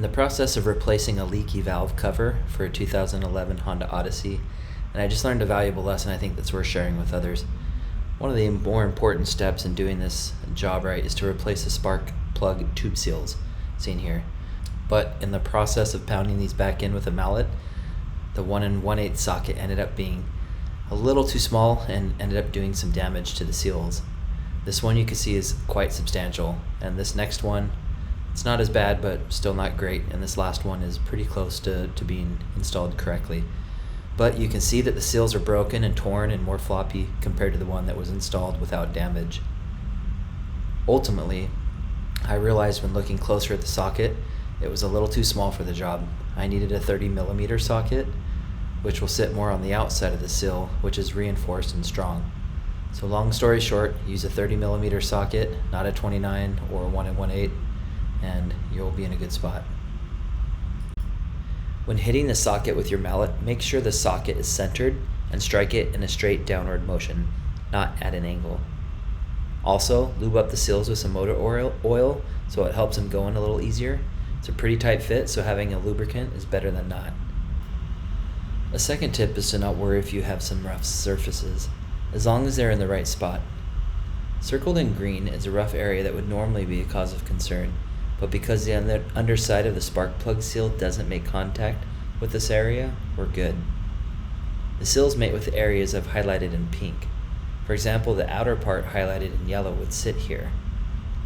the process of replacing a leaky valve cover for a 2011 Honda Odyssey, and I just learned a valuable lesson I think that's worth sharing with others. One of the more important steps in doing this job right is to replace the spark plug tube seals, seen here. But in the process of pounding these back in with a mallet, the 1 1/8 socket ended up being a little too small and ended up doing some damage to the seals. This one you can see is quite substantial, and this next one, it's not as bad but still not great, and this last one is pretty close to being installed correctly. But you can see that the seals are broken and torn and more floppy compared to the one that was installed without damage. Ultimately, I realized when looking closer at the socket, it was a little too small for the job. I needed a 30mm socket, which will sit more on the outside of the seal, which is reinforced and strong. So long story short, use a 30mm socket, not a 29 or 1 1/8, and you'll be in a good spot. When hitting the socket with your mallet, make sure the socket is centered and strike it in a straight downward motion, not at an angle. Also, lube up the seals with some motor oil so it helps them go in a little easier. It's a pretty tight fit, so having a lubricant is better than not. A second tip is to not worry if you have some rough surfaces, as long as they're in the right spot. Circled in green is a rough area that would normally be a cause of concern, but because the underside of the spark plug seal doesn't make contact with this area, we're good. The seals mate with the areas I've highlighted in pink. For example, the outer part highlighted in yellow would sit here.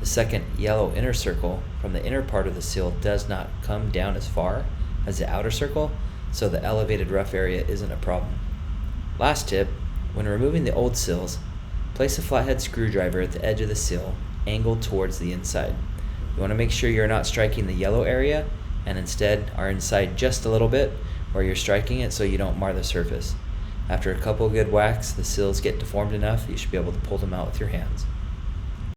The second yellow inner circle from the inner part of the seal does not come down as far as the outer circle, so the elevated rough area isn't a problem. Last tip, when removing the old seals, place a flathead screwdriver at the edge of the seal, angled towards the inside. You want to make sure you're not striking the yellow area and instead are inside just a little bit where you're striking it so you don't mar the surface. After a couple good whacks, the seals get deformed enough you should be able to pull them out with your hands.